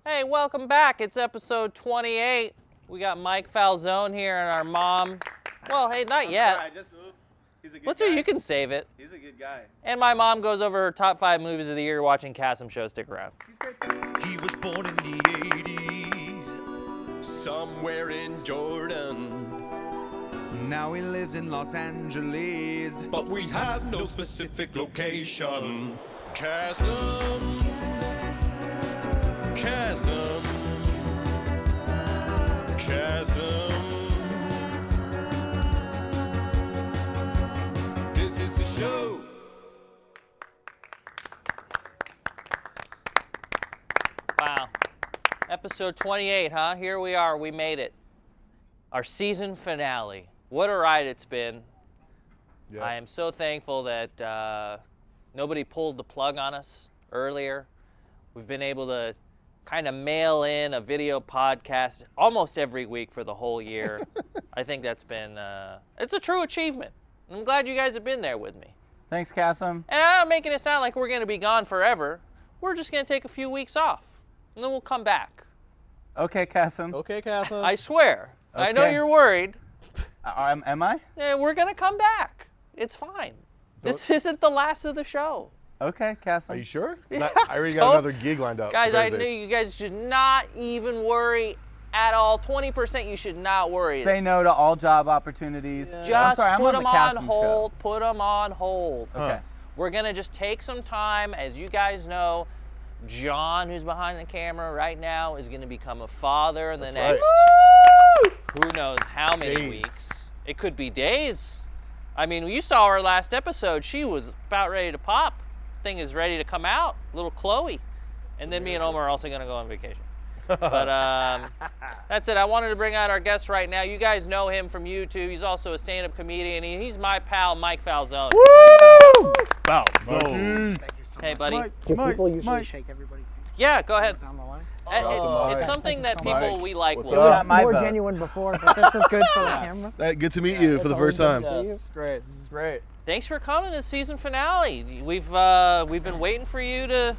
Hey, welcome back. It's episode 28. We got Mike Falzone here and our mom. Well, hey, not yet. Sorry, oops. He's a good guy. You can save it. He's a good guy. And my mom goes over her top 5 movies of the year watching Kassem show. Stick around. He's great too. He was born in the 80s, somewhere in Jordan. Now he lives in Los Angeles. But we have no specific location. Kassem. Kassem. Kassem. This is the show. Wow. Episode 28, huh? Here we are. We made it. Our season finale. What a ride it's been. Yes. I am so thankful that nobody pulled the plug on us earlier. We've been able to kind of mail in a video podcast almost every week for the whole year. I think that's been, it's a true achievement. I'm glad you guys have been there with me. Thanks, Kassem. And I'm not making it sound like we're going to be gone forever. We're just going to take a few weeks off, and then we'll come back. Okay, Kassem. Okay, Kassem. I swear. I know Okay. you're worried. Am I? We're going to come back. It's fine. This isn't the last of the show. Okay, Kassem. Are you sure? 'Cause I already got another gig lined up. Guys, for I knew Thursdays. you guys should not even worry at all. 20% you should not worry. Say no to all job opportunities. Just I'm sorry, I'm put on the them on Kassem hold. Put them on hold. show. Okay. We're going to just take some time. As you guys know, John, who's behind the camera right now, is going to become a father in the That's next, right. who knows how many Days. weeks. It could be days. I mean, you saw her last episode. She was about ready to pop. Thing is ready to come out. Little Chloe. And then me and Omar are also going to go on vacation. But that's it. I wanted to bring out our guest right now. You guys know him from YouTube. He's also a stand-up comedian. He's my pal, Mike Falzone. Woo! Falzone. Thank you so Hey, much. buddy. Do people usually Mike. shake everybody's hand Yeah, go ahead. down the line? It's something that Thank you so people much. we like What's will. up? Got my More vote. genuine before, but this is good for the camera. Good to meet you for the first time. Yeah. This is great. This is great. Thanks for coming to season finale. We've been waiting for you to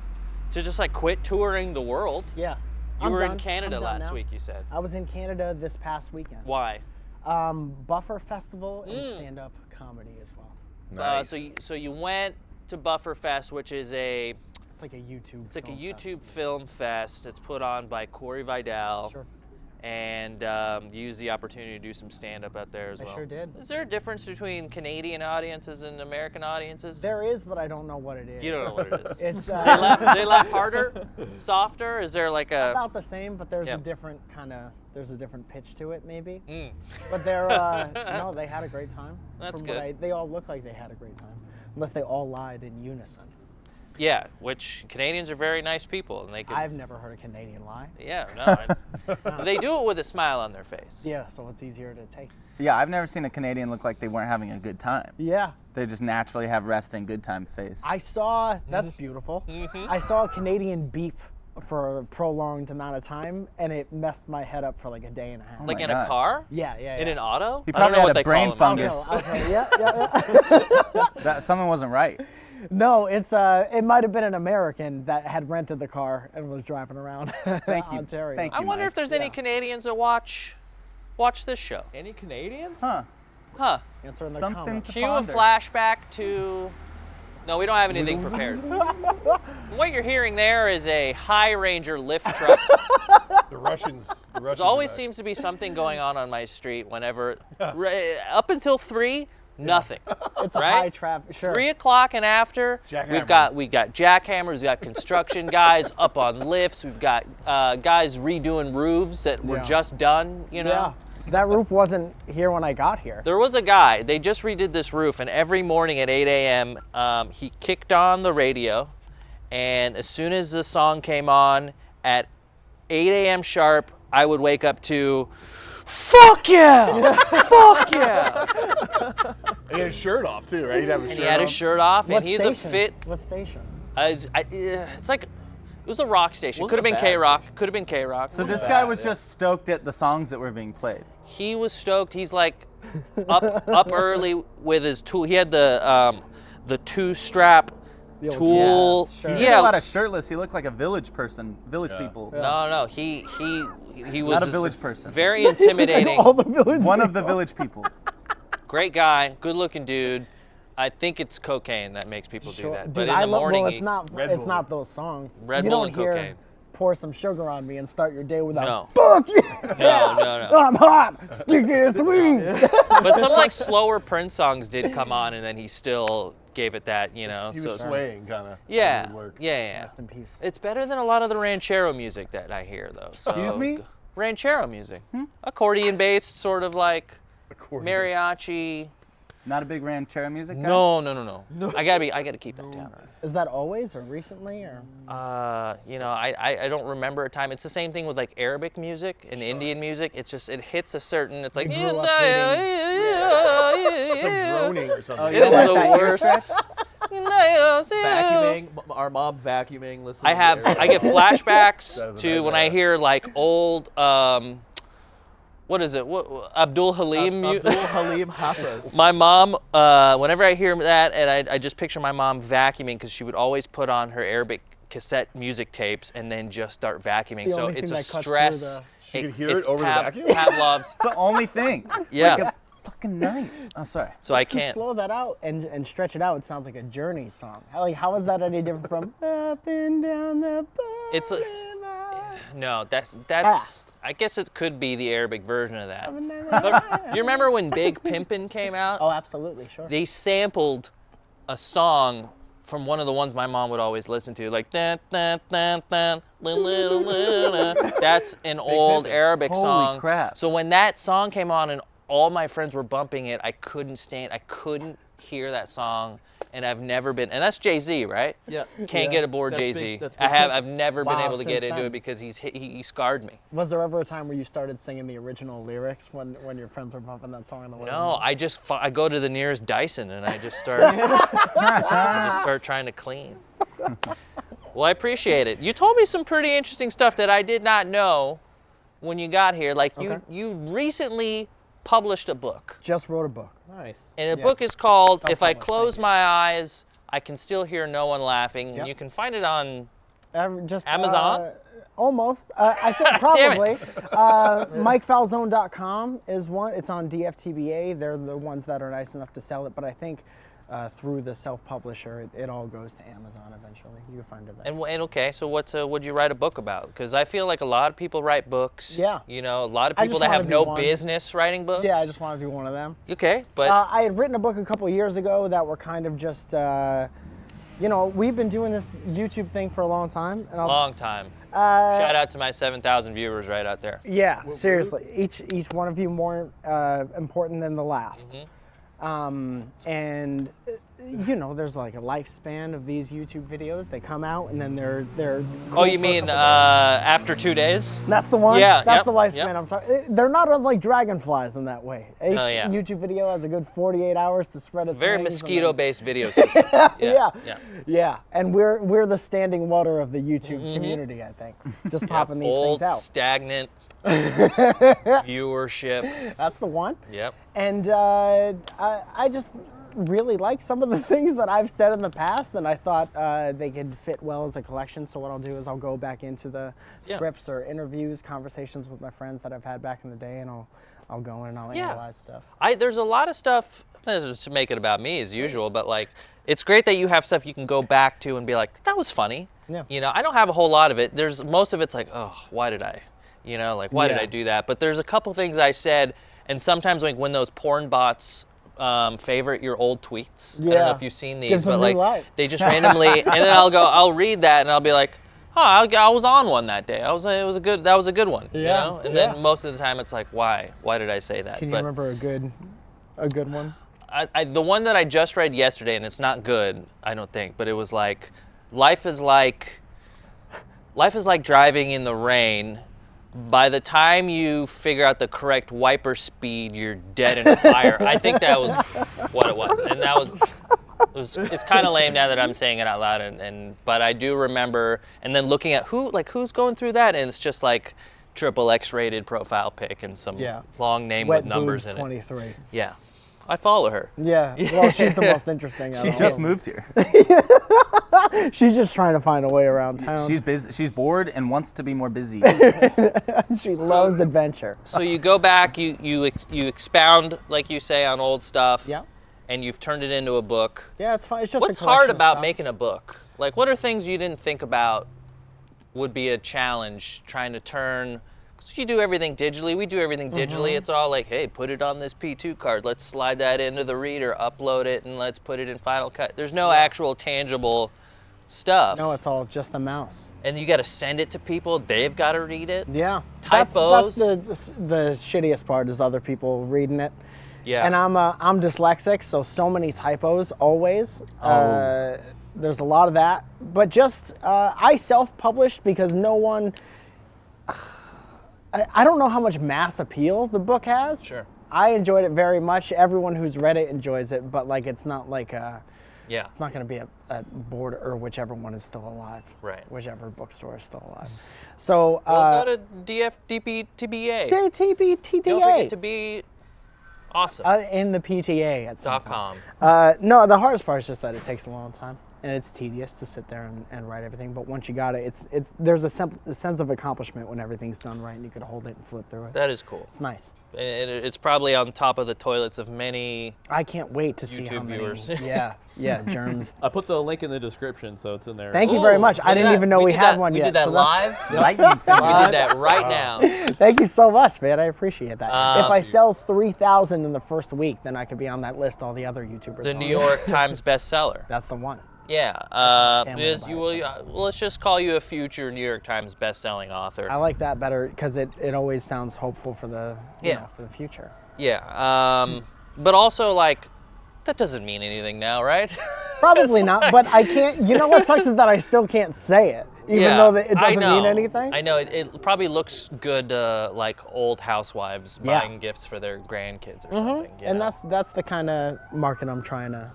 just like quit touring the world. Yeah. You I'm were in done. Canada I'm done last now. week, you said. I was in Canada this past weekend. Why? Buffer Festival and stand-up comedy as well. Nice. So you went to Buffer Fest, which is It's like a YouTube. it's like a film YouTube festival. film fest. It's put on by Corey Vidal. Sure. And you used the opportunity to do some stand-up out there as I well. sure did. Is there a difference between Canadian audiences and American audiences? There is, but I don't know what it is. You don't know what it is. It's They laugh harder, softer. Is there like a? about the same, but there's Yeah. a different there's a different pitch to it maybe. Mm. But they're no, they had a great time. That's From good. what they all look like they had a great time, unless they all lied in unison. Yeah, which Canadians are very nice people, and they can. I've never heard a Canadian lie. Yeah, no. They do it with a smile on their face. Yeah, so it's easier to take. Yeah, I've never seen a Canadian look like they weren't having a good time. Yeah, They just naturally have resting good time face. I saw. That's beautiful. I saw a Canadian beep for a prolonged amount of time, and it messed my head up for like a day and a half. Like my in a God. car? yeah, yeah. In an auto? He I don't probably know had what a they brain call them. fungus. I'll tell you. Yeah. That something wasn't right. No, it's it might have been an American that had rented the car and was driving around Thank you. Ontario. Thank I you, wonder Mike. if there's any Yeah. Canadians that watch this show. Any Canadians? Huh. Huh. Answer in the Something comments. to Cue a ponder. flashback to. No, we don't have anything prepared. What you're hearing there is a High Ranger lift truck. The Russians. There always seems to be something going on my street whenever. Up until 3, nothing. It's a right? high traffic. Sure. 3 o'clock and after, Jackhammer. we got jackhammers, we've got construction guys up on lifts, we've got guys redoing roofs that were Yeah. just done, you know? Yeah. That roof wasn't here when I got here. There was a guy, they just redid this roof, and every morning at 8 a.m., he kicked on the radio, and as soon as the song came on at 8 a.m. sharp, I would wake up to, fuck yeah! Fuck yeah! And he had his shirt off too, right? He'd have his And shirt he had off. his shirt off, What and he's station? a fit. What station? It's like, it was a rock station. Wasn't Could have a been bad K-Rock. Could have been K-Rock. So this guy was just stoked at the songs that were being played. He was stoked. He's like up early with his tool. He had the 2-strap The old Tool. Sure. He did Yeah. a lot of shirtless. He looked like a village person, village people. No, he was Not a village person. very intimidating. All the village. One of the village people. Great guy, good-looking dude. I think it's cocaine that makes people do that. But Dude, in the love, morning, well, it's not. Red It's Bull. not those songs. Red you Bull don't and hear cocaine. pour some sugar on me and start your day without. No. Fuck yeah! No. I'm hot, sticky and sweet. But some like slower Prince songs did come on, and then he still gave it that, you know. He was swaying, kind of. Yeah, Work. yeah. Rest in peace. It's better than a lot of the ranchero music that I hear, though. So. Excuse me? Ranchero music, accordion-based, sort of like Accordion. mariachi. Not a big ranchero music guy? No. I gotta keep that down. Is that always or recently or? You know, I don't remember a time. It's the same thing with like Arabic music and Indian music. It's just it hits a certain. It's like You grew up hating- It's like droning or something. Oh, you It don't is like the that ear worst. stretch? Vacuuming, our mom vacuuming, listening. I get flashbacks That is a to when I nightmare. hear like old what is it? What Abdul Halim? Abdul Halim Hafiz. My mom, whenever I hear that, and I just picture my mom vacuuming because she would always put on her Arabic cassette music tapes and then just start vacuuming. the So only it's thing a that cuts through stress. the- She could hear it it's over the vacuum? Pavlov's. It's the only thing. Yeah. Like a fucking night. Oh, sorry. So I If you can't. slow that out and stretch it out, it sounds like a Journey song. How is that any different from Up and Down the It's a- Boulevard? No, that's. Fast. I guess it could be the Arabic version of that. But do you remember when Big Pimpin' came out? Oh, absolutely, sure. They sampled a song from one of the ones my mom would always listen to, like dun, dun, dun, dun, dun, dun, dun, dun. That's an old Arabic Holy song. crap. So when that song came on and all my friends were bumping it, I couldn't hear that song, and I've never been. And that's Jay-Z, right? Yeah. Can't get aboard That's Jay-Z. big- that's I've never been Wow, able to get since into then. it because he scarred me. Was there ever a time where you started singing the original lyrics when your friends were bumping that song on the way? No, I go to the nearest Dyson and I just start trying to clean. Well, I appreciate it. You told me some pretty interesting stuff that I did not know when you got here. Like you recently published a book, Just wrote a book. Nice. and the book is called "If I Self-published, Close thank you. My Eyes, I Can Still Hear No One Laughing." And Yep. you can find it on. Just Amazon? Almost. I think Damn probably. it. MikeFalzone.com is one. It's on DFTBA. They're the ones that are nice enough to sell it. But I think through the self-publisher, it all goes to Amazon eventually. You can find it there. And okay, so what'd you write a book about? Because I feel like a lot of people write books. Yeah. You know, a lot of I people just that wanna have be no one. business writing books. Yeah, I just want to be one of them. Okay, but I had written a book a couple years ago that were kind of just, we've been doing this YouTube thing for a long time. And long time. Shout out to my 7,000 viewers right out there. Yeah, seriously. Each one of you more important than the last. And there's like a lifespan of these YouTube videos. They come out and then they're Oh, cool you for a mean couple days. after 2 days? That's the one? Yeah, That's yep, the lifespan yep. I'm talking. They're not unlike dragonflies in that way. Each Oh, yeah. YouTube video has a good 48 hours to spread its Very wings and then- mosquito-based video system. Yeah. And we're the standing water of the YouTube community, I think. Just popping these Old, things out. stagnant viewership. That's the one. Yep. And I just really like some of the things that I've said in the past, and I thought they could fit well as a collection. So what I'll do is I'll go back into the Yeah. scripts or interviews, conversations with my friends that I've had back in the day, and I'll go in and I'll Yeah. analyze stuff. There's a lot of stuff, to make it about me as usual, but like, it's great that you have stuff you can go back to and be like, that was funny. Yeah. You know, I don't have a whole lot of it. Most of it's like, oh, why did I? You know, like, why did Yeah. I do that? But there's a couple things I said, and sometimes like when those porn bots favorite your old tweets. I don't know Yeah. if you've seen these, Gives them but new like life. they just randomly, and then I'll read that and I'll be like, oh, I was on one that day. That was a good one. You Yeah, know? And yeah. then most of the time it's like, why? Why did I say that? Can you But remember a good one? the one that I just read yesterday, and it's not good, I don't think, but it was like, life is like driving in the rain. By the time you figure out the correct wiper speed, you're dead in a fire. I think that was what it was, and it's kind of lame now that I'm saying it out loud, but I do remember, and then looking at who's going through that, and it's just like triple X-rated profile pic and some Yeah. long name Wet with numbers boobs in it. 23. Yeah. I follow her. Yeah. Well, she's the most interesting. She out of just all moved here. of them. She's just trying to find a way around town. She's busy. She's bored and wants to be more busy. She loves adventure. So you go back, you expound, like you say, on old stuff. Yeah. And you've turned it into a book. Yeah, it's fine. It's just What's a collection hard of about stuff. making a book? Like, what are things you didn't think about would be a challenge trying to turn? Because you do everything digitally. We do everything digitally. It's all like, hey, put it on this P2 card. Let's slide that into the reader, upload it, and let's put it in Final Cut. There's no actual tangible stuff. No, it's all just the mouse. And you got to send it to people. They've got to read it. Yeah. Typos. That's the shittiest part is other people reading it. Yeah. And I'm dyslexic, so many typos always. There's a lot of that. But just, I self-published because no one, I don't know how much mass appeal the book has. Sure. I enjoyed it very much. Everyone who's read it enjoys it, but like it's not like Yeah. it's not going to be at Board or whichever one is still alive. Right. Whichever bookstore is still alive. So Well, go to DFDPTBA. TBTDA. Don't forget to be awesome. In the PTA at some point. .com. No, the hardest part is just that it takes a long time and it's tedious to sit there and write everything. But once you got it, there's a sense of accomplishment when everything's done right and you can hold it and flip through it. That is cool. It's nice. It's probably on top of the toilets of many. I can't wait to see YouTube how many. viewers. Yeah, germs. I put the link in the description, so it's in there. Thank you very Ooh, much. I look at didn't that. even know we did had that- one we yet. did that so that's- live. Lightning thing. We did that right now. Thank you so much, man. I appreciate that. If I Shoot. sell 3,000 in the first week, then I could be on that list. All the other YouTubers. The on New it. York Times bestseller. That's the one. Yeah. family Is- to buy you it, will- so let's just call you a future New York Times best-selling author. I like that better because it always sounds hopeful for the for the future. Yeah. But also, like, that doesn't mean anything now, right? Probably not, but I can't. You know what sucks is that I still can't say it, even though it doesn't mean anything. I know. It probably looks good, like old housewives Yeah. buying gifts for their grandkids or something. you And know? that's the kind of market I'm trying to.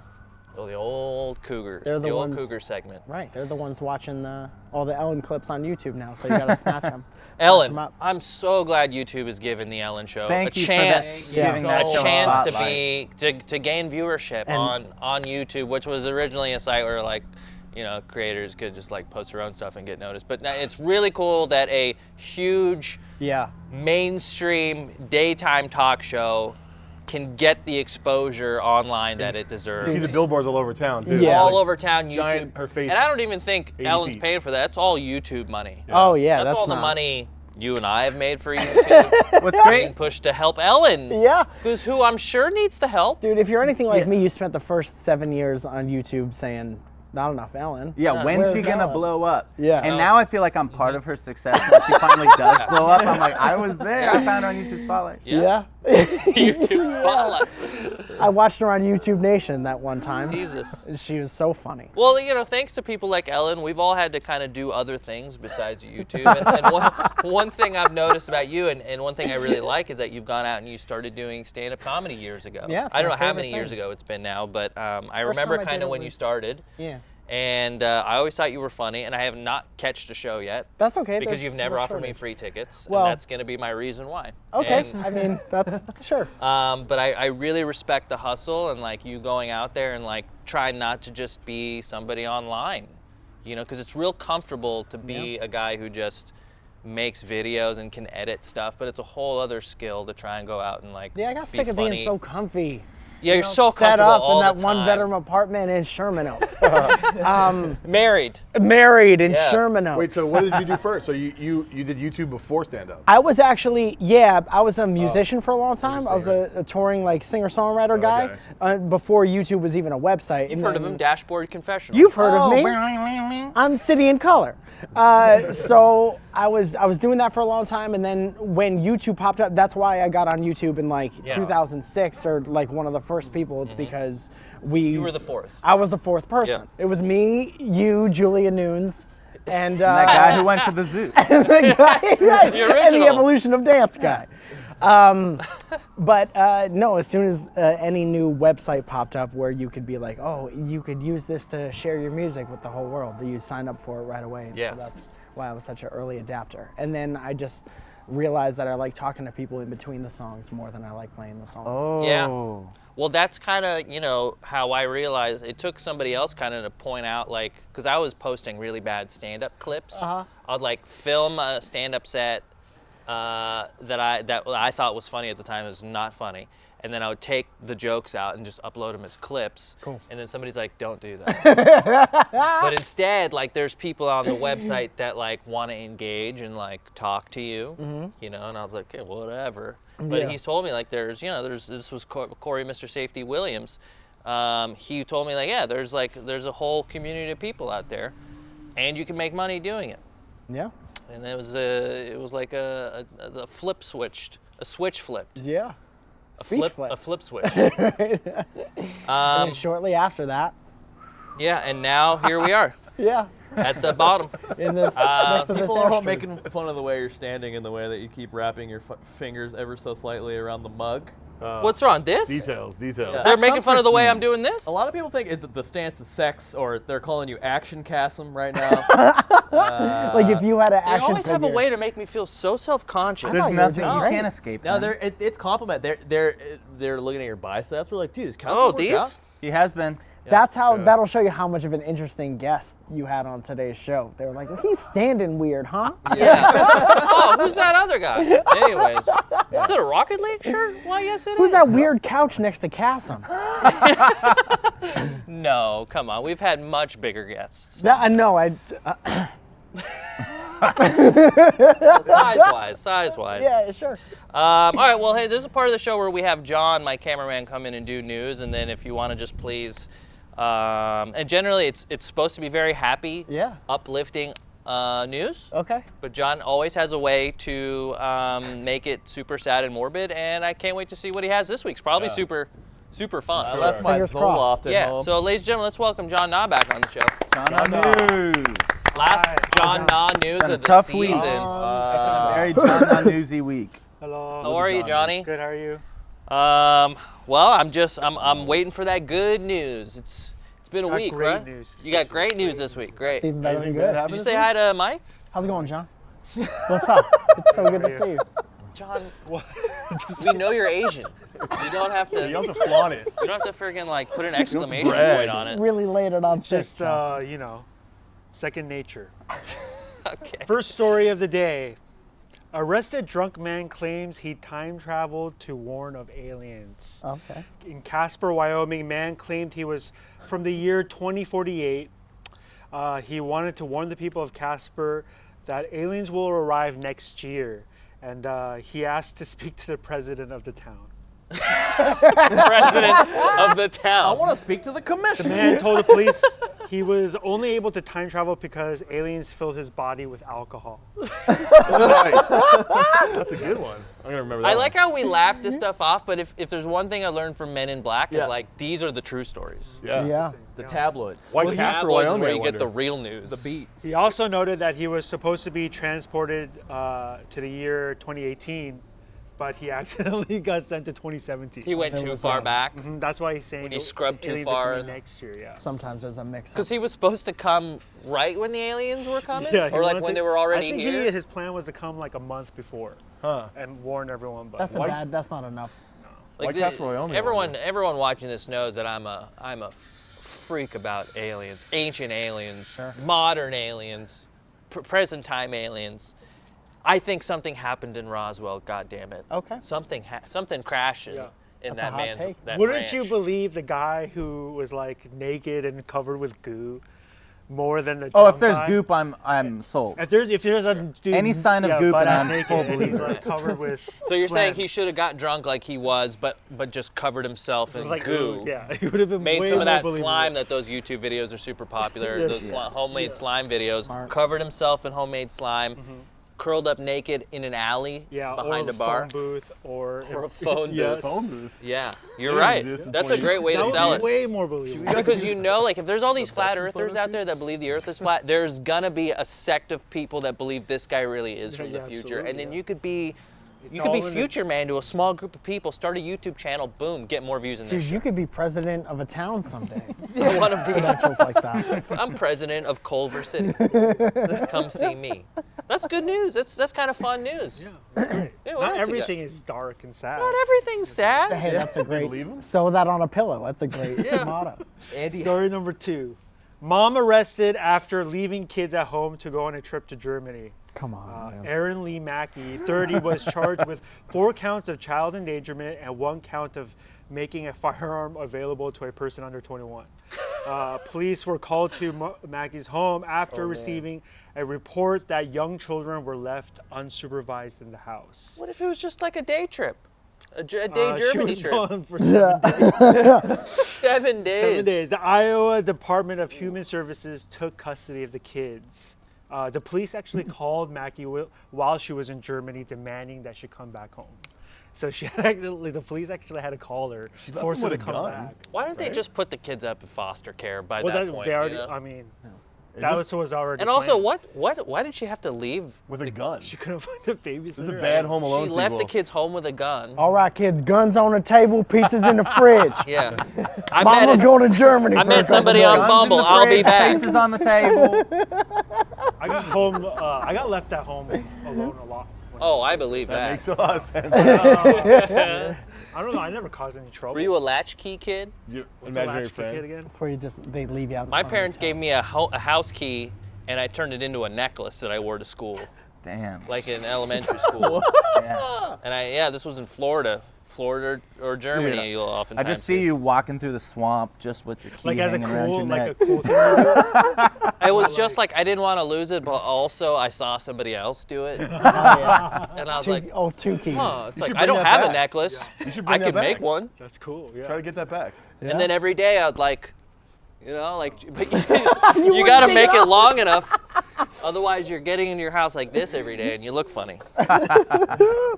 Oh, the old cougar. They're the old ones- cougar segment. Right, they're the ones watching all the Ellen clips on YouTube now, so you gotta snatch them. Ellen, I'm so glad YouTube has given the Ellen Show Thank a you chance, for that, giving that a show a chance to spotlight. to gain viewership And- on YouTube, which was originally a site where like, you know, creators could just like post their own stuff and get noticed. But now it's really cool that a huge mainstream daytime talk show can get the exposure online that it deserves. You see the billboards all over town too. Yeah. All Like, over town, YouTube. giant, her face and I don't even think 80 Ellen's feet. paying for that. That's all YouTube money. Oh yeah, That's all the not- money you and I have made for YouTube. What's being great? pushed to help Ellen. Yeah. Who's who I'm sure needs the help. Dude, if you're anything like me, you spent the first 7 years on YouTube saying, not enough Ellen. Yeah, when's she Where's gonna Ellen? blow up? Yeah. And now I feel like I'm part of her success when she finally does blow up. I'm like, I was there. I found her on YouTube Spotlight. Yeah. YouTube Spotlight. I watched her on YouTube Nation that one time. Jesus. And she was so funny. Well, you know, thanks to people like Ellen, we've all had to kind of do other things besides YouTube. And one thing I've noticed about you, and one thing I really like, is that you've gone out and you started doing stand-up comedy years ago. Yeah, it's I don't my know how favorite many years thing. ago it's been now, but I First remember time I kind did of it when you was- started. Yeah. And I always thought you were funny, and I have not catched a show yet. That's okay. Because there's you've never no offered me shortage. free tickets, Well- and that's going to be my reason why. Okay, And, I mean, that's, sure. but I really respect the hustle and like you going out there and like trying not to just be somebody online, you know, because it's real comfortable to be a guy who just makes videos and can edit stuff, but it's a whole other skill to try and go out and like Yeah, I got be sick of funny. being so comfy. Yeah, you're know, so set comfortable up all in that the time. one-bedroom apartment in Sherman Oaks. Married. Married in Yeah. Sherman Oaks. Wait, so what did you do first? So you did YouTube before stand-up? I was actually, I was a musician for a long time. I was a touring like singer-songwriter guy before YouTube was even a website. You've heard of him, Dashboard Confessional. You've heard of me. Oh. I'm City in Color. So I was doing that for a long time, and then when YouTube popped up, that's why I got on YouTube in like 2006 or like one of the first people. It's because You were the fourth. I was the fourth person. Yeah. It was me, you, Julia Nunes, and That guy who went to the zoo. the guy, right, The and the original. Evolution of Dance guy. But no, as soon as any new website popped up where you could be like, oh, you could use this to share your music with the whole world, you signed up for it right away. And Yeah. So that's why I was such an early adapter. And then I just realized that I like talking to people in between the songs more than I like playing the songs. Oh. Yeah. Well, that's kind of, how I realized it took somebody else kind of to point out, like, because I was posting really bad stand-up clips. I'd like film a stand-up set that I thought was funny at the time. It was not funny. And then I would take the jokes out and just upload them as clips. Cool. And then somebody's like, don't do that. But instead, like, there's people on the website that, like, want to engage and, like, talk to you, and I was like, okay, whatever. But he's told me, like, this was Corey, Mr. Safety Williams. He told me, like, yeah, there's a whole community of people out there, and you can make money doing it. Yeah. And it was like a switch flipped. Yeah. A flip switch. And then shortly after that. Yeah, and now here we are. Yeah. At the bottom. In this, next to this People are all airstrip. making fun of the way you're standing and the way that you keep wrapping your fingers ever so slightly around the mug. What's wrong? This? Details. Yeah. They're making fun of the way I'm doing this? A lot of people think the stance is sex, or they're calling you Action Kassem right now. Like if you had an They action always have a figure. way to make me feel so self-conscious. There's thought you were nothing doing you great. can't escape. No, them. it's compliment. They're looking at your biceps. They're like, dude, is Kassem Oh, work these? out? He has been. That's how, that'll show you how much of an interesting guest you had on today's show. They were like, he's standing weird, huh? Yeah. Oh, who's that other guy? Anyways, is it a Rocket League shirt? Why, yes, it is. Who's that weird couch next to Kassem? No, come on. We've had much bigger guests. I know. Size-wise. Yeah, sure. All right, well, hey, this is a part of the show where we have John, my cameraman, come in and do news, and then if you want to just please, and generally it's supposed to be very happy, uplifting news. Okay. But John always has a way to make it super sad and morbid, and I can't wait to see what he has this week. It's probably super fun. I left my Fingers Zoloft at Yeah, home. so ladies and gentlemen, let's welcome John Na back on the show. John News. Last John Na news been a of the tough season. week. Very John Newsy week. Hello. How are you, Johnny? Good. How are you? Well, I'm waiting for that good news. It's been a Got week, great right? news You got this great news this week. Great. It's even better than Anything bad good. happen Did you this say week? hi to Mike? How's it going, John? What's up? It's so good to see you. John, we know you're Asian. You don't have to. You don't have to flaunt it. You don't have to friggin' like put an exclamation brag. point on it. Really laid it on thick, Just John. second nature. Okay. First story of the day. Arrested drunk man claims he time traveled to warn of aliens. Okay. In Casper, Wyoming, man claimed he was from the year 2048. He wanted to warn the people of Casper that aliens will arrive next year. And he asked to speak to the president of the town. President of the I town. want to speak to the The commissioner. man told the police he was only able to time travel because aliens filled his body with alcohol. Nice. That's a good one. I'm gonna remember that. I like how we laugh this stuff off, but if there's one thing I learned from Men in Black, Yeah. is like these are the true stories. Yeah. Yeah. The tabloids. Why Well, Casper, tabloids is Wyoming? where I you get wonder? the real news. The beat. He also noted that he was supposed to be transported to the year 2018, but he accidentally got sent to 2017. He went too far back. That's why he's saying When he scrubbed too aliens far. are coming next year. Yeah. Sometimes there's a mix. Because he was supposed to come right when the aliens were coming? Yeah, he or like wanted when to- they were already I think here? his plan was to come like a month before and warn everyone. But That's that's not enough. Like Why Casper, Wyoming, I everyone watching this knows that I'm a freak about aliens, ancient aliens, modern aliens, present time aliens. I think something happened in Roswell. God damn it! Okay. Something crashed in That's a that hot man's take. that wouldn't you ranch. believe the guy who was like naked and covered with goo more than the Oh, drunk if there's guy? goop, I'm sold. If there's a dude, Any sign of goop and butt-ass I'm naked full and he's believer. like covered with. So you're saying phlegm. he should have got drunk like he was, but just covered himself in like goo. ooze, yeah, he would have been Made way some of more that believable. slime that those YouTube videos are super popular. Yeah. Those homemade slime videos. Smart. Covered himself in homemade slime. Curled up naked in an alley Yeah, behind or a bar. phone booth, or Or a phone Yes. booth. Phone booth. Yeah, you're They right. exist in That's a great way That to would sell be it. way more believable. Because like if there's all these flat earthers out there that believe the earth is flat, there's gonna be a sect of people that believe this guy really is from the Yeah, future. And then absolutely, you could be You could be Future Man to a small group of people, start a YouTube channel, boom, get more views in Dude, this you shit. could be president of a town someday. I want to be. Credentials like that. I'm president of Culver City. Come see me. That's good news. That's kind of fun news. Yeah, that's great. Yeah, what Not else you got? everything is dark and sad. Not everything's sad. Hey, that's a great. leave 'em? Sew that on a pillow. That's a great Yeah. motto. Story number 2. Mom arrested after leaving kids at home to go on a trip to Germany. Come on, man. Aaron Lee Mackey, 30, was charged with 4 counts of child endangerment and 1 count of making a firearm available to a person under 21. Police were called to Mackey's home after receiving a report that young children were left unsupervised in the house. What if it was just like a day trip? A day She Germany was trip? gone for 7 days. 7 days. 7 days. The Iowa Department of Human Services took custody of the kids. The police actually called Mackey while she was in Germany, demanding that she come back home. So the police actually had to call her, force her to come back. Why don't they just put the kids up in foster care by Well, that point? they already. you know? I mean, that was already. And also, planned. why did she have to leave? With a gun. She couldn't find a babysitter. This is a bad Home Alone She left the sequel. kids home with a gun. All right, kids. Guns on the table. Pizza's in the fridge. Yeah. I Mama's met going to Germany. I for met a couple somebody days. on Guns Bumble. in the I'll be fridge, back. Pizza's on the table. I got home. I got left at home alone a lot. Oh, I believe That that. makes a lot of sense. I don't know. I never caused any trouble. Were you a latchkey kid? You, What's a imaginary latchkey kid friend. again? That's where they leave you out. My parents gave me a house key, and I turned it into a necklace that I wore to school, Damn. like in elementary school. Yeah. And this was in Florida or Germany. Dude, You'll often. I just see you walking through the swamp just with your key Like as a hanging around your cool, neck. like a cool thing to do? It was just like I didn't want to lose it, but also I saw somebody else do it, and I was like, two keys. huh. It's You like should I bring don't that have a back. necklace. You should I bring that could make back. one. That's cool. Yeah. Try to get that back. And then every day I'd like, but you got to make it long enough. Otherwise, you're getting into your house like this every day, and you look funny.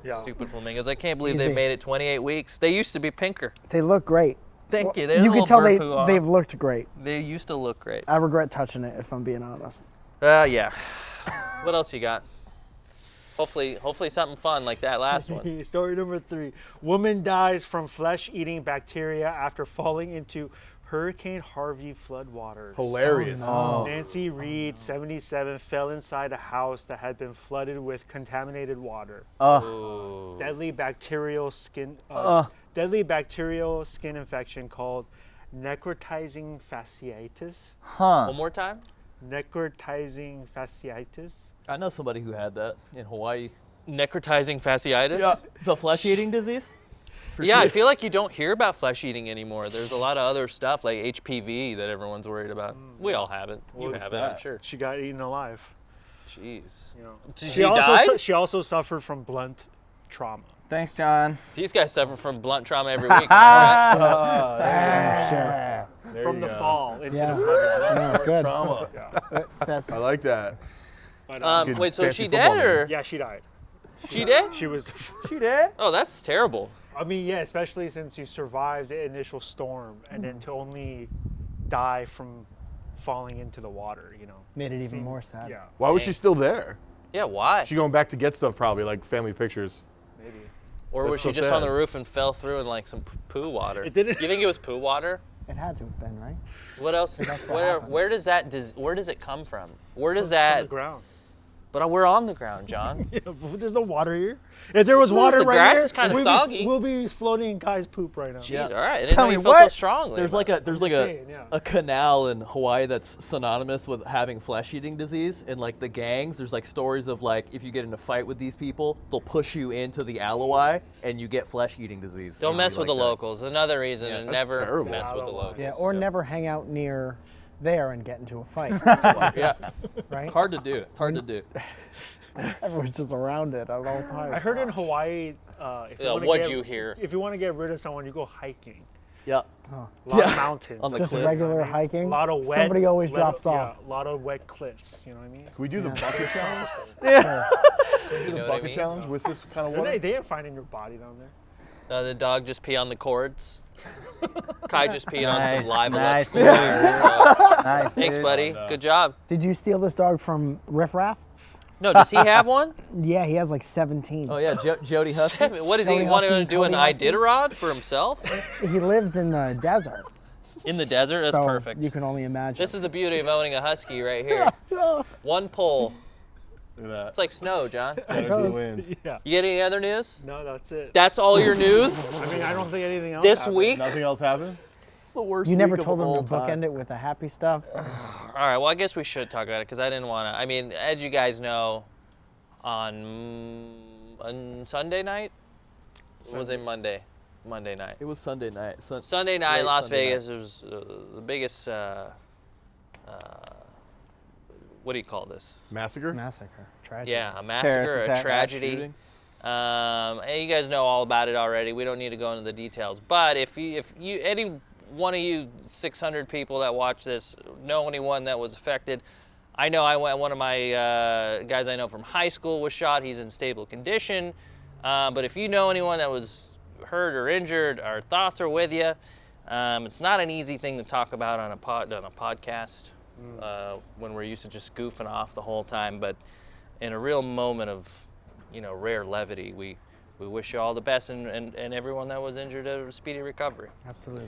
Yeah. Stupid flamingos. I can't believe they Easy. made it 28 weeks. They used to be pinker. They look great. Thank you. You can tell they've looked great. They used to look great. I regret touching it, if I'm being honest. Yeah. What else you got? Hopefully something fun like that last one. Story number 3. Woman dies from flesh-eating bacteria after falling into Hurricane Harvey floodwaters. Hilarious. Nancy Reed, 77, fell inside a house that had been flooded with contaminated water. Ooh. Deadly bacterial skin infection called necrotizing fasciitis. Huh. One more time? Necrotizing fasciitis. I know somebody who had that in Hawaii. Necrotizing fasciitis? Yeah, the flesh-eating disease. Yeah, I feel like you don't hear about flesh eating anymore. There's a lot of other stuff like HPV that everyone's worried about. We all have it. You What is have it, I'm that? sure. She got eaten alive. Jeez. You know. She died? She also suffered from blunt trauma. Thanks, John. These guys suffer from blunt trauma every week. Am I right? There From you the go. fall into Yeah. the flood. No, good. Trauma. That's I like that. But, Good Wait, so fancy she football dead or? yeah, she died. She dead? She was. She did. Oh, that's terrible. I mean, yeah, especially since you survived the initial storm and then to only die from falling into the water, you know. made it even more sad. Yeah, Why was she still there? Yeah, why? She going back to get stuff probably, like family pictures. maybe. Or was That's she so just on sad. the roof and fell through in like some poo water? It didn't- You think it was poo water? It had to have been, right? What else? That's what happened. Where does it come from? Where does From the that? ground. But we're on the ground, John. Yeah, but there's no water here. If there was Well, water the right grass here, is kinda we'd soggy. Be, we'll be floating in Kai's poop right now. Jeez, all right. I didn't Tell know you me felt so what? strongly. There's about like a saying, yeah. a canal in Hawaii that's synonymous with having flesh-eating disease, and like the gangs, there's like stories of like if you get in a fight with these people, they'll push you into the aloi and you get flesh-eating disease. Don't And mess you with like the that. locals. Another reason to that's never terrible. mess with the locals. Yeah, or never hang out near there and get into a fight, Yeah, right? hard to do. It's hard to do. Everyone's just around it at all times. I heard in Hawaii, if you Yeah, wanna what'd get- you hear? If you want to get rid of someone, you go hiking. Yeah. A lot of mountains. On the Just cliffs. regular A hiking. lot of wet. Somebody always wet- drops off. Yeah, a lot of wet cliffs. You know what I mean? Can we do the bucket challenge? You know The what I bucket mean? challenge with this kind of They, water? they ain't finding your body down there. The dog just pee on the cords. Kai just peed on some Nice, live nice, electrical wires. So, Nice. thanks, dude. buddy. Good job. Did you steal this dog from Riff Raff? No, does he have one? Yeah, he has like 17. Oh yeah, Jody Husky. What does he Jody want to Husky, do? An Cody Husky. Iditarod for himself? He lives in the desert. In the desert? That's so perfect. You can only imagine. This is the beauty of owning a husky right here. One pull. Look at that. It's like snow, John. Energy wins. Yeah. You get any other news? No, that's it. That's all your news I mean, I don't think anything else this happened. week? Nothing else happened? It's the worst. You never week told of him all to time. bookend it with the happy stuff. All right, well, I guess we should talk about it because I didn't want to. I mean, as you guys know, on Sunday night? Or was it Monday? Monday night. It was Sunday night. Sunday night, late Las Sunday Vegas. It was the biggest, what do you call this? Massacre? Massacre. Tragedy. Yeah, a massacre, Terrorist a attack, tragedy. shooting. And you guys know all about it already. We don't need to go into the details. But if you any one of you 600 people that watch this know anyone that was affected, I know one of my guys I know from high school was shot. He's in stable condition. But if you know anyone that was hurt or injured, our thoughts are with you. It's not an easy thing to talk about on a podcast when we're used to just goofing off the whole time. But in a real moment of rare levity, we wish you all the best and everyone that was injured a speedy recovery. Absolutely.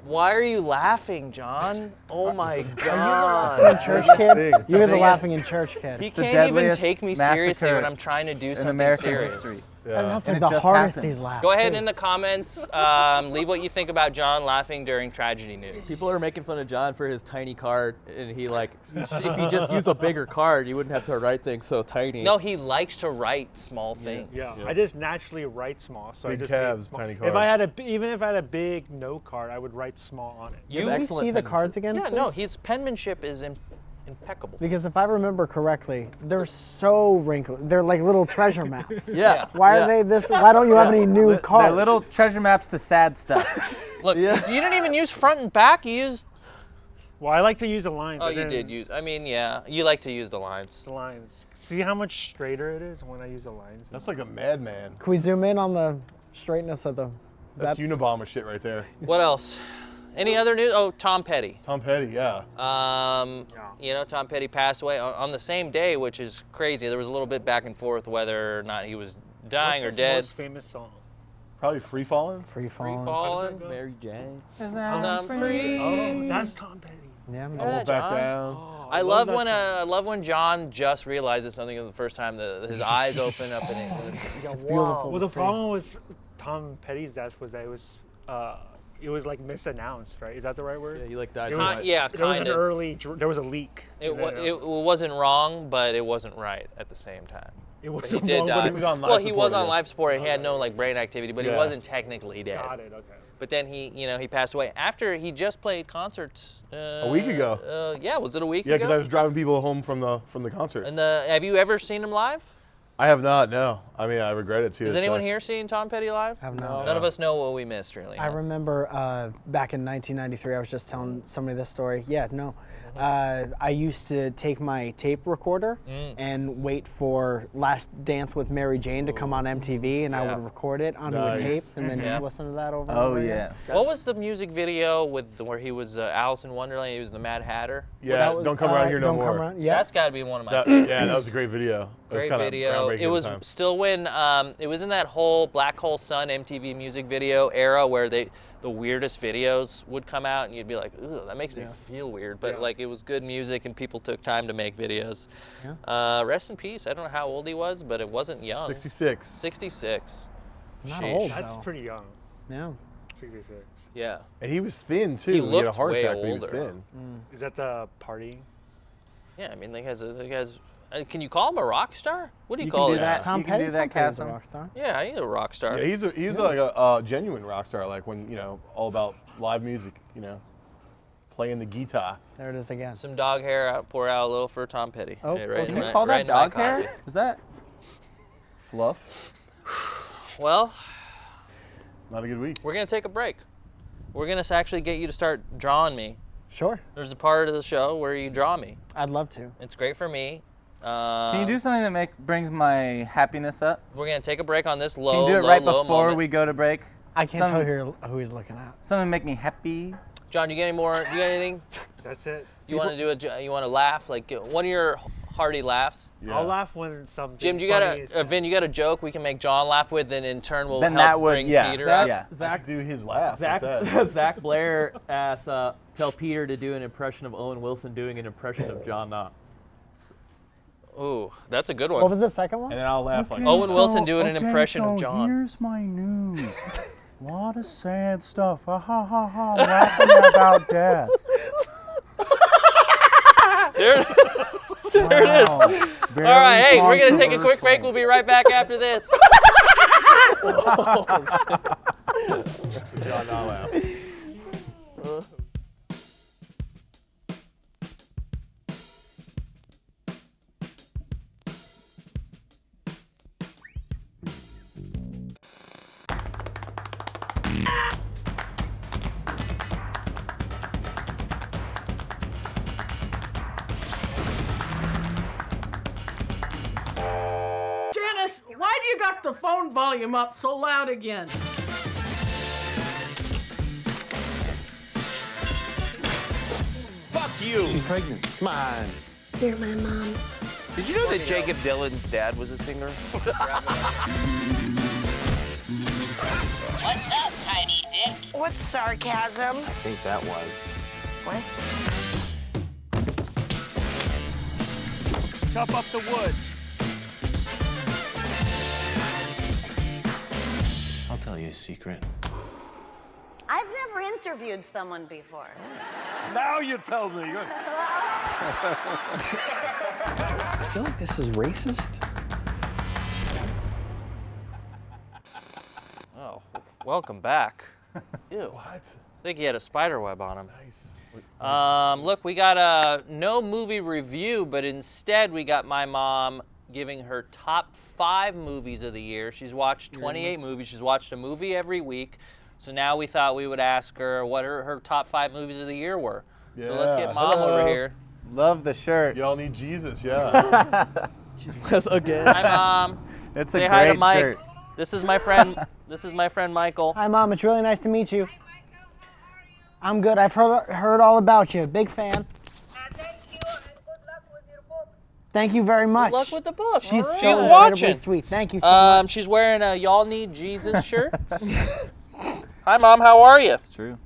Why are you laughing, John? Oh my In God. church kid? You're the laughing in church kid. He the can't even deadliest take me seriously when massacre I'm trying to do in something American serious. history. And that's And like it the just hardest happened. he's laughed. Go ahead too. in the comments, leave what you think about John laughing during tragedy news. People are making fun of John for his tiny card, and if he just used a bigger card, you wouldn't have to write things so tiny. No, he likes to write small things. Yeah, I just naturally write small, so I Big just calves, need small. tiny If cards. I had even if I had a big no card, I would write small on it. You, Can we excellent see the penmanship. cards again, yeah, please? no, his penmanship is impeccable. Because if I remember correctly, they're so wrinkled. They're like little treasure maps. Yeah. Why yeah. are they this? Why don't you have any new cards? They're little treasure maps to sad stuff. Look, you didn't even use front and back. You used. Well, I like to use the lines. Oh, I you didn't- did use. I mean, yeah, you like to use the lines. the lines. See how much straighter it is when I use the lines. That's like a madman. Can we zoom in on the straightness of the? That's Unabomber shit right there. What else? Any other news? Oh, Tom Petty. Tom Petty, yeah. Tom Petty passed away on the same day, which is crazy. There was a little bit back and forth whether or not he was dying What's or his dead. most famous song? Probably Free Fallin'. Free Free falling. falling. go? Mary Jane. And I'm free. Oh, that's Tom Petty. Yeah, man. I won't back John. down. Oh, I love that when song. I love when John just realizes something for the first time. His eyes open up and It's beautiful. Well, the to see. problem with Tom Petty's death was that it was like misanounced, right? Is that the right word? Yeah, you died. It too was, much. yeah, There was an kinda. early. There was a leak. It and then, it wasn't wrong, but it wasn't right at the same time. It was He did die. He was on life Well, he was support, on yeah. life support. He had no brain activity, but he Yeah. wasn't technically dead. Got it. Okay. But then he passed away after he just played concerts. A week ago. Yeah, was it a week Yeah, ago? because I was driving people home from the concert. And have you ever seen him live? I have not, no. I mean, I regret it too. Has It anyone sucks. here seen Tom Petty live? Have not. None of us know what we missed, really. I remember back in 1993, I was just telling somebody this story. Yeah, no. I used to take my tape recorder and wait for Last Dance with Mary Jane to come on MTV, and I Yeah. would record it onto Nice. a tape and then Yeah. just listen to that over and Oh over yeah. again. What was the music video where he was Alice in Wonderland? He was the Mad Hatter. Yeah, That was, Don't Come Around Here No Don't More. Come Around. Yeah. That's got to be one of my Yeah, that was a great video. It was great kinda video. groundbreaking It at was the time. still when it was in that whole Black Hole Sun MTV music video era where the weirdest videos would come out and you'd be like, ooh, that makes me feel weird. But like it was good music and people took time to make videos. Rest in peace. I don't know how old he was, but it wasn't young. 66. 66. Not Sheesh. old. That's though. pretty young. Yeah. 66. Yeah. And he was thin too. He had a looked heart way attack, but he was older. thin. Is that the party? Yeah, I mean, the guy's can you call him a rock star? What do you You call can it? do that. Tom You can Petty. do that, Tom Petty's a Kassem. rock star. Yeah, he's a rock star. Yeah, he's like a genuine rock star, like when, all about live music, playing the guitar. There it is again. Some dog hair out, pour out a little for Tom Petty. Oh, Yeah, right Can in we my- call right that in my dog hair? coffee. Is that? Fluff. Well, Not a good week. we're gonna take a break. We're gonna actually get you to start drawing me. Sure. There's a part of the show where you draw me. I'd love to. It's great for me. Can you do something that brings my happiness up? We're gonna take a break on this low. Can you do it low, right low before moment. we go to break? I can't Some- tell who he's looking at. Something make me happy. John, you get any more? You got anything? That's it. You want to do you want to laugh? Like one of your hearty laughs. Yeah. I'll laugh when something. Jim, you funny got is a said. Vin, you got a joke we can make John laugh with, and in turn we'll Then help that would- bring yeah. Peter Zach, up. Yeah. Zach, Do his laugh. Zach, instead. Zach Blair asked, tell Peter to do an impression of Owen Wilson doing an impression of John Knott. Ooh, that's a good one. What was the second one? And then I'll laugh like Owen Wilson doing an impression of John. Here's my news. A lot of sad stuff. Ha ha ha ha. Laughing about death. There it is. All right, hey, we're going to take a quick break. We'll be right back after this. John Knott laugh. Janice, why do you got the phone volume up so loud again? Fuck you. She's pregnant. Come on. You're my mom. Did you know that Jacob Dylan's dad was a singer? What's up, tiny dick? What's sarcasm? I think that was. What? Chop up the wood. I'll tell you a secret. I've never interviewed someone before. Now you tell me. I feel like this is racist. Oh, welcome back. Ew. What? I think he had a spider web on him. Nice. Look, we got no movie review, but instead we got my mom giving her top 5 movies of the year. She's watched 28 movies. She's watched a movie every week. So now we thought we would ask her what her top 5 movies of the year were. Yeah. So let's get Mom over here. Love the shirt. Y'all need Jesus, yeah. She's again. Hi, Mom. It's Say a hi to great Mike. shirt. This is my friend. This is my friend Michael. Hi, Mom. It's really nice to meet you. I'm good. I've heard all about you. Big fan. Thank you, and good luck with your book. Thank you very much. Good luck with the book. She's All right. so She's incredibly watching. sweet. Thank you so much. She's wearing a "Y'all Need Jesus" shirt. Hi, Mom. How are you? It's true.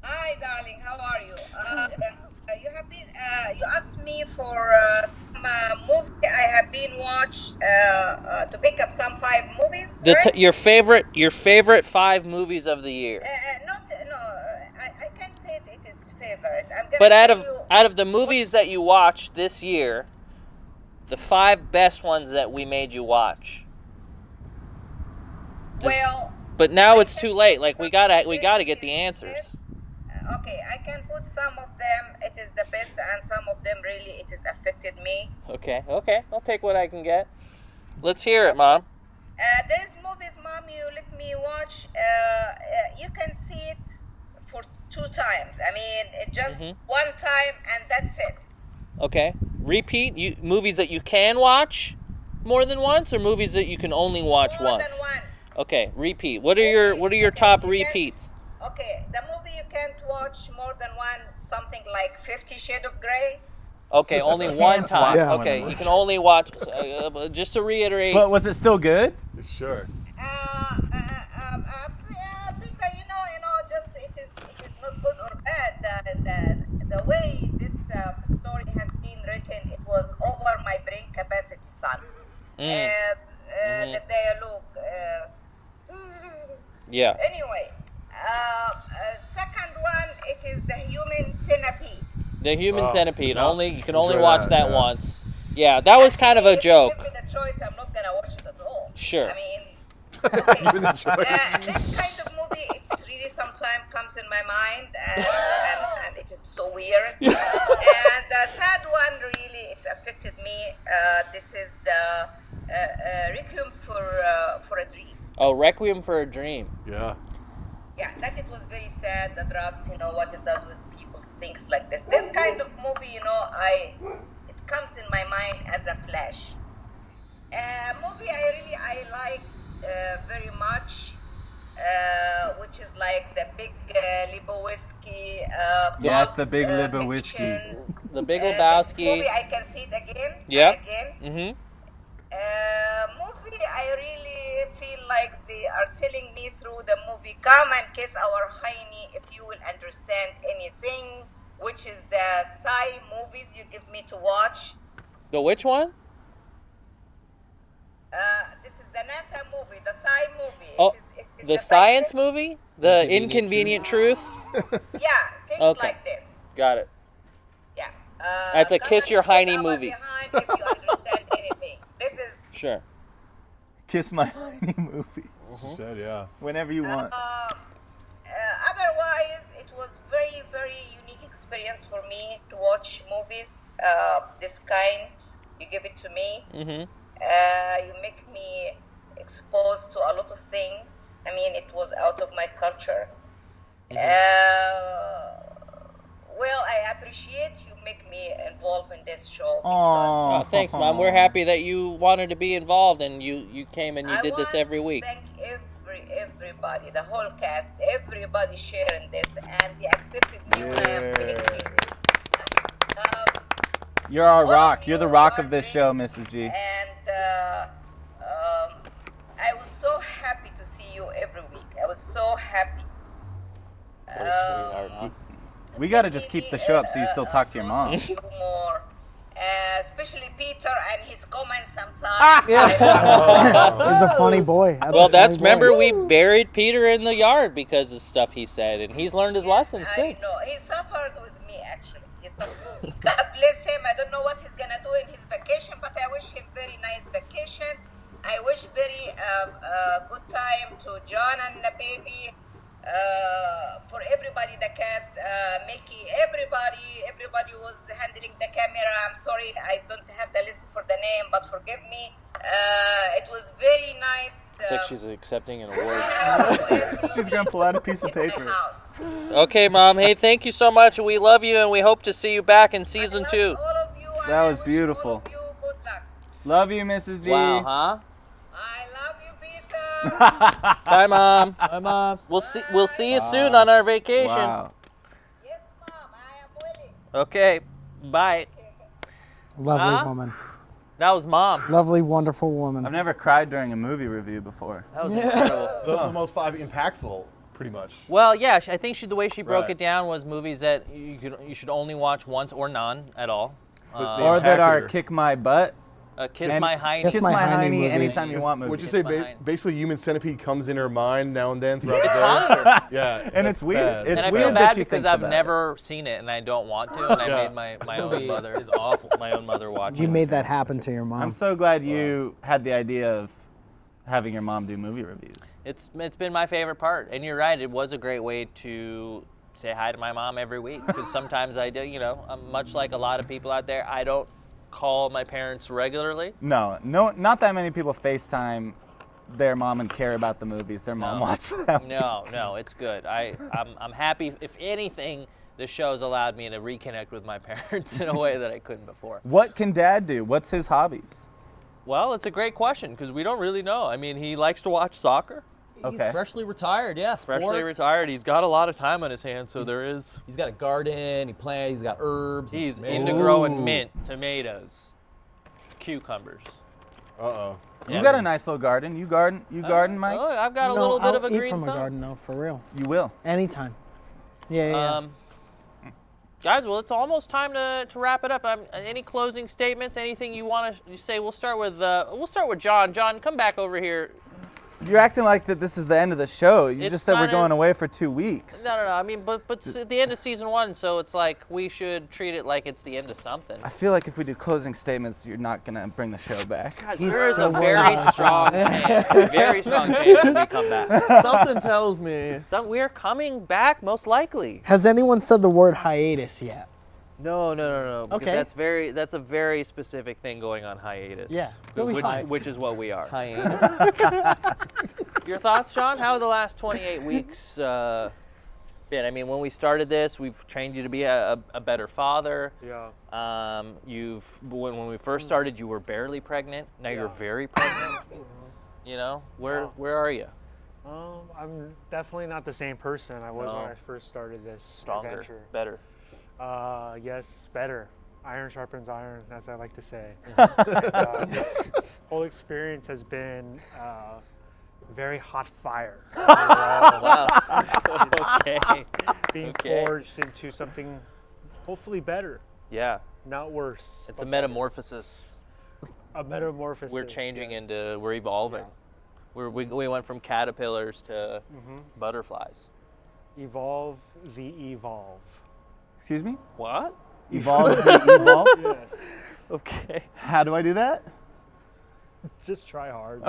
Hi, darling. How are you? You have been. You asked me for some movie. I have been watched to pick up some 5 movies. Right? Your favorite 5 movies of the year. I can't say it is favorites. I'm gonna But tell you, out of the movies that you watched this year, the 5 best ones that we made you watch. well, But now it's too late. Like we gotta get the answers. okay, I can put some of them. It is the best, and some of them really it has affected me. Okay. I'll take what I can get. Let's hear it, Mom. There's movies, Mom, you let me watch. You can see it for 2 times. I mean, it just one time, and that's it. Okay. Repeat. Movies that you can watch more than once, or movies that you can only watch More once. than one. Okay. Repeat. What are your top repeats? Okay, the movie you can't watch more than one, something like 50 Shades of Grey. Okay, only one time. Yeah. Okay, you can only watch. Just to reiterate. But was it still good? Sure. I think just it is not good or bad. The way this story has been written, it was over my brain capacity, son. The dialogue. Yeah. Anyway, second one, it is the Human Centipede. The Human Centipede. no. You can only Enjoy watch that, that yeah. once. Yeah, that was kind of a Actually, joke. If you give me the choice, I'm not gonna watch it at all. Sure. I mean, Give me the choice. this kind of movie, it's really sometimes comes in my mind, and it is so weird. And the sad one really it's affected me. This is the Requiem for a Dream. Oh, Requiem for a Dream. Yeah. Yeah, that it was very sad. The drugs, what it does with people, things like this. This kind of movie, it comes in my mind as a flash. Movie I like very much, which is like the Big Lebowski. Yes, the Big Lebowski. The Big This Lebowski. movie I can see it again. Yep. again. Mm-hmm. Movie, I really feel like they are telling me through the movie, come and kiss our hiney if you will understand anything, which is the Psy movies you give me to watch. The which one? This is the NASA movie, the Psy movie. Oh, It's the Psy science thing. movie? The Inconvenient Truth? Yeah, things Okay. like this. Got it. Yeah. That's a come kiss and your kiss hiney our movie. behind if you understand anything. This is Sure. Kiss my honey movie. She said, yeah. Whenever you want. otherwise, it was very, very unique experience for me to watch movies this kind. You give it to me. Mm-hmm. You make me exposed to a lot of things. I mean, it was out of my culture. Well, I appreciate you make me involved in this show. Oh, thanks, Mom. We're happy that you wanted to be involved and you came and you did this every week. Thank everybody, the whole cast, everybody sharing this, and they accepted me when I am feeling. You're our rock. You're the rock of this show, Mrs. G. And I was so happy to see you every week. I was so happy. What a sweetheart, huh? We gotta just keep the show up so you still talk to your mom. More, especially Peter and his comments sometimes. He's a funny boy. Remember we buried Peter in the yard because of stuff he said, and he's learned his lesson since. I know. He suffered with me, actually. He suffered. God bless him. I don't know what he's going to do in his vacation, but I wish him very nice vacation. I wish very good time to John and the baby. For everybody, the cast, Mickey, everybody was handling the camera. I'm sorry, I don't have the list for the name, but forgive me. It was very nice. It's like she's accepting an award. She's gonna pull out a piece of paper. Okay, Mom. Hey, thank you so much. We love you, and we hope to see you back in season 2. That was beautiful. Love you, Mrs. G. Wow, huh? I love you, Peter. Bye, Mom. Bye, Mom. We'll see you soon on our vacation. Wow. Yes, Mom, I am willing. Okay. Bye. Lovely woman. That was Mom. Lovely, wonderful woman. I've never cried during a movie review before. That was incredible. So that's the most impactful, pretty much. Well, yeah, I think the way she broke Right. it down was movies that you should only watch once or none at all. Or that are kick my butt. Kiss and my hiney. Kiss my hiney movies. anytime you want movies. Would you say basically Human Centipede comes in her mind now and then throughout the day? haunted her. Yeah, And it's weird. bad. It's And I weird feel that bad she because thinks I've about never seen it and I don't want to, and I Yeah. made my own mother is awful. My own mother watch You it. made that happen to your mom. I'm so glad you had the idea of having your mom do movie reviews. It's been my favorite part, and you're right. It was a great way to say hi to my mom every week because sometimes I do. I'm much like a lot of people out there. I don't call my parents regularly. No, not that many people FaceTime their mom and care about the movies their mom watches them. No, it's good. I'm happy. If anything, the show's allowed me to reconnect with my parents in a way that I couldn't before. What can Dad do? What's his hobbies? Well, it's a great question because we don't really know. I mean, he likes to watch soccer. He's freshly retired, yeah. Freshly sports. retired. He's got a lot of time on his hands, so there is. He's got a garden. He plants. He's got herbs. and He's tomatoes. into growing mint, tomatoes, cucumbers. Uh-oh. You got a nice little garden. You garden, Mike? Oh, I've got a No, little bit I'll of a eat green from a thumb. garden, no, for real. You will. Anytime. Yeah. Guys, well, it's almost time to wrap it up. Any closing statements? Anything you want to say? We'll start with John. John, come back over here. You're acting like that this is the end of the show. You It's just said we're kinda- going away for 2 weeks. No. I mean, but it's at the end of season 1, so it's like we should treat it like it's the end of something. I feel like if we do closing statements, you're not going to bring the show back. Guys, there is a very strong chance when we come back. Something tells me. We're coming back, most likely. Has anyone said the word hiatus yet? No. Because Okay. that's a very specific thing going on hiatus. Yeah, you'll be fine. which is what we are. Hyenas. Your thoughts, John? How have the last 28 weeks been? I mean, when we started this, we've trained you to be a better father. Yeah. When we first started, you were barely pregnant. Now you're very pregnant. Where are you? I'm definitely not the same person I was when I first started this Stronger, adventure. better. Yes, better. iron sharpens iron, as I like to say. And, this whole experience has been very hot fire. Wow. Okay. Being Okay. forged into something hopefully better, Yeah. not worse. It's a but better. metamorphosis. A metamorphosis. We're changing yes. into, we're evolving. We went from caterpillars to butterflies. Evolve the evolve. Excuse me? What? Evolve, the evolve? Yes. Okay. How do I do that? Just try hard.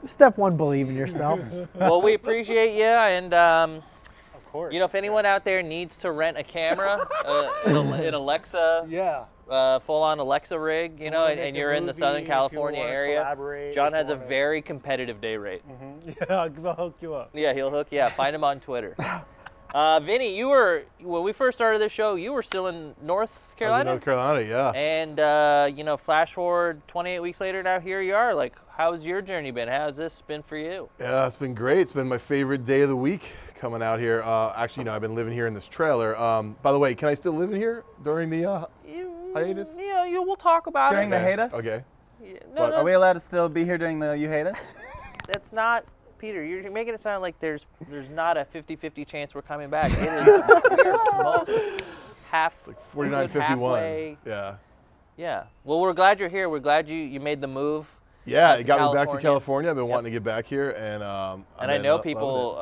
Step 1, believe in yourself. Well, we appreciate you, and Of course. you know, if anyone out there needs to rent a camera, an Alexa, full-on Alexa rig, you know, and you're in the Southern California area, John has a very competitive day rate. Yeah, I'll hook you up. Yeah, he'll hook you up. Find him on Twitter. Vinny, you were, when we first started this show, you were still in North Carolina? I was in North Carolina, yeah. And, you know, flash forward 28 weeks later, now here you are. Like, how's your journey been? How's this been for you? Yeah, it's been great. It's been my favorite day of the week coming out here. Actually, no, I've been living here in this trailer. By the way, can I still live in here during the hiatus? Yeah, we'll talk about During it. the hiatus? Okay. Yeah, Are we allowed to still be here during the you hate us? That's not, Peter, you're making it sound like there's not a 50-50 chance we're coming back. It is, we're most half, Like 49-51. halfway. Yeah. Yeah. Well, we're glad you're here. We're glad you made the move. Yeah, to it got me back to California. California. I've been wanting to get back here, and And I know people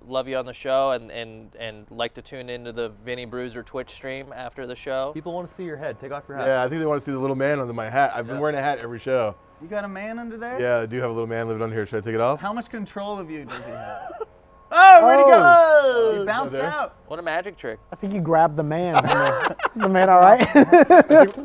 love you on the show and like to tune into the Vinny Bruiser Twitch stream after the show. People want to see your head. Take off your hat. Yeah, I think they want to see the little man under my hat. I've been wearing a hat every show. You got a man under there? Yeah, I do have a little man living under here. Should I take it off? How much control of you does he have? Oh, where'd he go? He bounced there? out. What a magic trick. I think you grabbed the man. Is the man all right?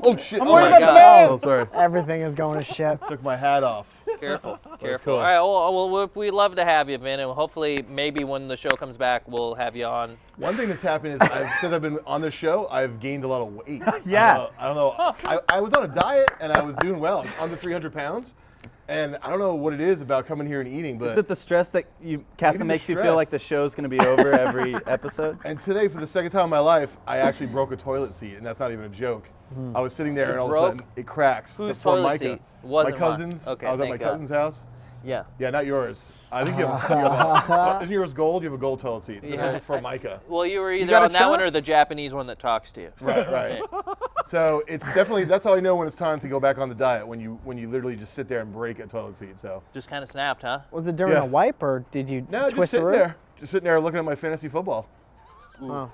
Oh, shit. I'm Oh, worried my about the God. man. Oh, sorry. Everything is going to shit. Took my hat off. Careful. Careful. cool. All right. Well, we'd love to have you, Vin, and hopefully maybe when the show comes back, we'll have you on. One thing that's happened is since I've been on this show, I've gained a lot of weight. Yeah. I don't know. I was on a diet and I was doing well. I was under 300 pounds. And I don't know what it is about coming here and eating, but Is it the stress that Kassem makes you feel like the show's going to be over every episode? And today, for the second time in my life, I actually broke a toilet seat, and that's not even a joke. I was sitting there, and all of a sudden, it cracks. Whose the toilet Formica. seat? Wasn't My cousin's. mine. Okay, I was at my thank God. cousin's house. Yeah. Yeah, not yours. I think you have isn't yours gold? You have a gold toilet seat. This Yeah. one's Formica. Well, you were either got a on that one chiller? or the Japanese one that talks to you. Right. So it's definitely, that's how I know when it's time to go back on the diet, when you literally just sit there and break a toilet seat. So Just kind of snapped, huh? Was it during Yeah. a wipe or did you no, just twist sitting the there. Just sitting there looking at my fantasy football. Oh.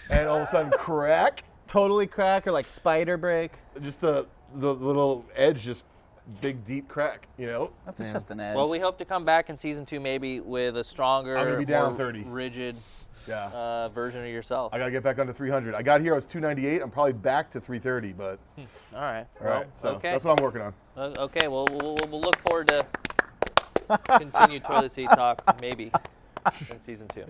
And all of a sudden, crack. Totally crack or like spider break? Just the little edge, just big deep crack, you know? That's just an edge. Well, we hope to come back in season 2 maybe with a stronger, I'm gonna be down more 30. rigid Yeah. version of yourself. I gotta get back under 300. I got here, I was 298. I'm probably back to 330, but All right. all right. So okay. that's what I'm working on. Okay. Well, we'll look forward to continued toilet seat talk maybe in season 2.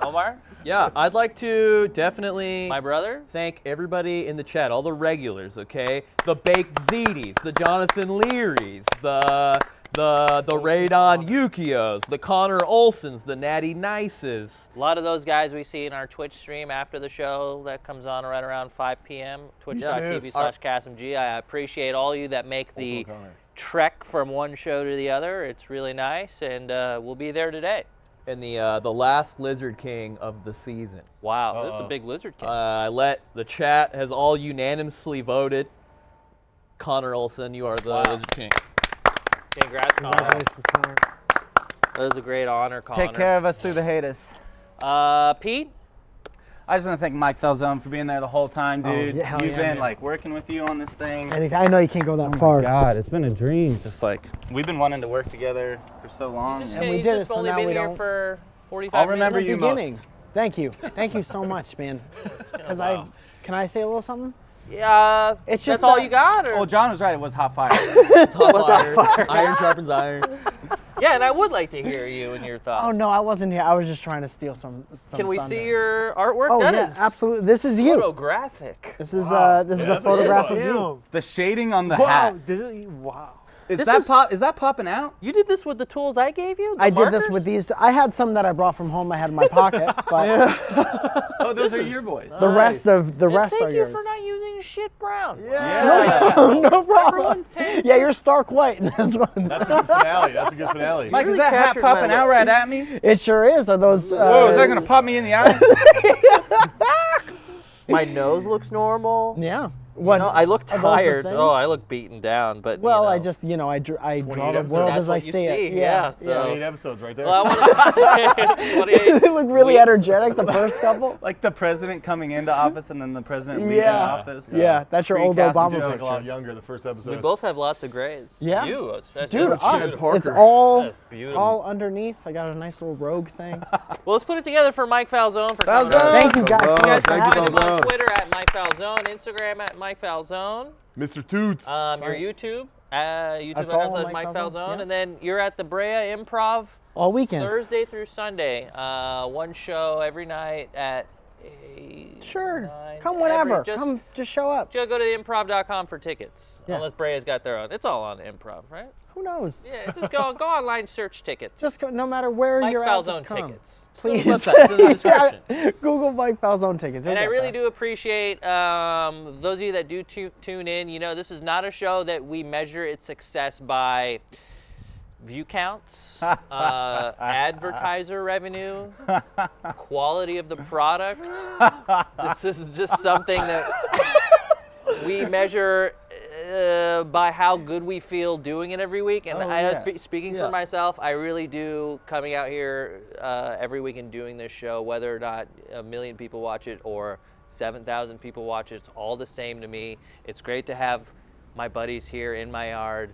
Omar, Yeah, I'd like to definitely my brother. thank everybody in the chat, all the regulars, okay? The Baked Zedis, the Jonathan Learys, the Radon Yukios, the Connor Olsons, the Natty Nices. A lot of those guys we see in our Twitch stream after the show that comes on right around 5 p.m. Twitch.tv/KassemG. I appreciate all you that make the trek from one show to the other. It's really nice, and we'll be there today. And the last Lizard King of the season. Wow, this is a big Lizard King. The chat has all unanimously voted. Connor Olson, you are the Lizard King. Congrats, Connor. Congratulations, Connor. That was a great honor, Connor. Take care of us through the haters. Pete? I just want to thank Mike Falzone for being there the whole time, dude. yeah, hell You've yeah, been man. like working with you on this thing. I know you can't go that far. God, it's been a dream. Just like we've been wanting to work together for so long. Just, And we he's did it, just so only now been we here don't- for 45 I'll remember minutes. you Beginning. most. Thank you. Thank you so much, man. Because can I say a little something? Yeah, It's that's just all that- you got? Or? Well, John was right. It was hot fire. What's that fire? Iron sharpens iron. Yeah, and I would like to hear you and your thoughts. Oh no, I wasn't here. I was just trying to steal some Can we thunder. see your artwork? Oh That yeah, is absolutely. This is you. photographic. This is a photograph of you. Damn. The shading on the Wow. hat. Wow. Is that popping out? You did this with the tools I gave you? The I did this markers? with these. I had some that I brought from home. I had in my pocket, but Oh, those are your boys. the rest are Thank you yours. for not using shit brown. Yeah. No problem. Everyone takes Yeah, you're stark white in this one. That's a good finale. That's a good finale. Mike, really is that hat captured my popping out right at me? It sure is. Are those? Whoa, is that gonna pop me in the eye? My nose looks normal. Yeah. You know, I look are those the tired. things? Oh, I look beaten down. But Well, you know. I just, I draw the episodes. world That's as I what you see it. see, yeah, so- 28 episodes right there. Well, I want to. 28 They look really weeks. energetic, the first couple. Like the president coming into office and then the president leaving Yeah. office. Yeah, that's your old Pre-Kassem Obama You look a picture. lot younger the first episode. We both have lots of grays. Yeah. You, especially. Dude, That's us, beautiful. it's Parker. all That's beautiful. all underneath. I got a nice little rogue thing. Well, let's put it together for Mike Falzone for coming Falzone! on. Thank you guys. Falzone, so much for thank you, having me. Find him on Falzone. Twitter at Mike Falzone, Instagram at Mike Falzone, Mr. Toots. your YouTube, That's all YouTube.com/Mike Mike Falzone, Falzone, yeah. and then you're at the Brea Improv All weekend. Thursday through Sunday. One show every night at 8, Sure. 9, Come whenever. Just, Come, just show up. Just go to theimprov.com for tickets. Yeah. Unless Brea's got their own. It's all on Improv, right? Who knows? Yeah, just go online, search tickets. Just go, no matter where Mike you're at, just Falzone come. tickets. Please. Go to the website, it's in the description. Yeah, Google Mike Falzone tickets. And I really do appreciate those of you that do tune in. You know, this is not a show that we measure its success by view counts, advertiser revenue, quality of the product. This is just something that we measure by how good we feel doing it every week. And speaking for myself, I really do coming out here every week and doing this show, whether or not 1 million people watch it or 7,000 people watch it, it's all the same to me. It's great to have my buddies here in my yard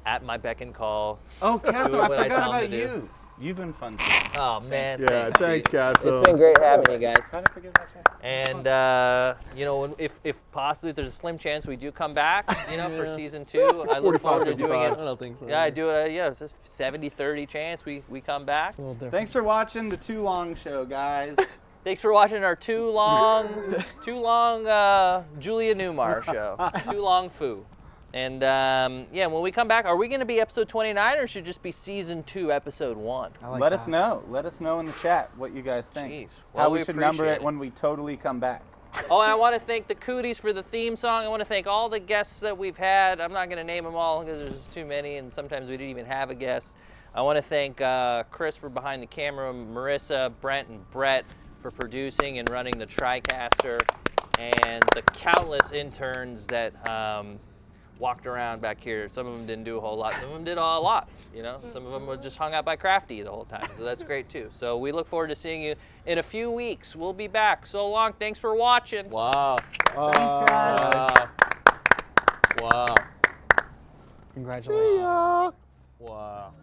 at my beck and call. Oh, Kassem, doing I what I forgot tell 'em about to do. you. You've been fun too. Oh man, Yeah, thanks, Kassem. It's been great having you guys. How did I forget about you? And you know, if possibly there's a slim chance we do come back, you know, for season 2. I look forward to doing it. 45. I don't think so. Yeah, I do it. Yeah, it's just 70-30 chance we come back. Thanks for watching the Too Long Show, guys. Thanks for watching our too long Julia Newmar show. Too long foo. And yeah, when we come back, are we going to be episode 29 or should it just be season 2, episode 1? Let us know. Let us know in the chat what you guys think. Jeez. How Well, we we should number appreciate it it. when we totally come back. Oh, and I want to thank the Cooties for the theme song. I want to thank all the guests that we've had. I'm not going to name them all because there's just too many, and sometimes we didn't even have a guest. I want to thank Chris for behind the camera, Marissa, Brent, and Brett for producing and running the TriCaster, and the countless interns that walked around back here. Some of them didn't do a whole lot. Some of them did a lot, you know. Some of them were just hung out by Crafty the whole time, so that's great too. So we look forward to seeing you in a few weeks. We'll be back. So long. Thanks for watching. Wow. Thanks, guys. Wow. Congratulations. Wow.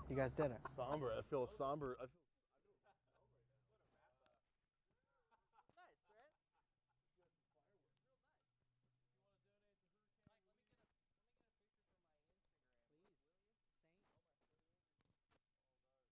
You guys did it. Somber. I feel somber.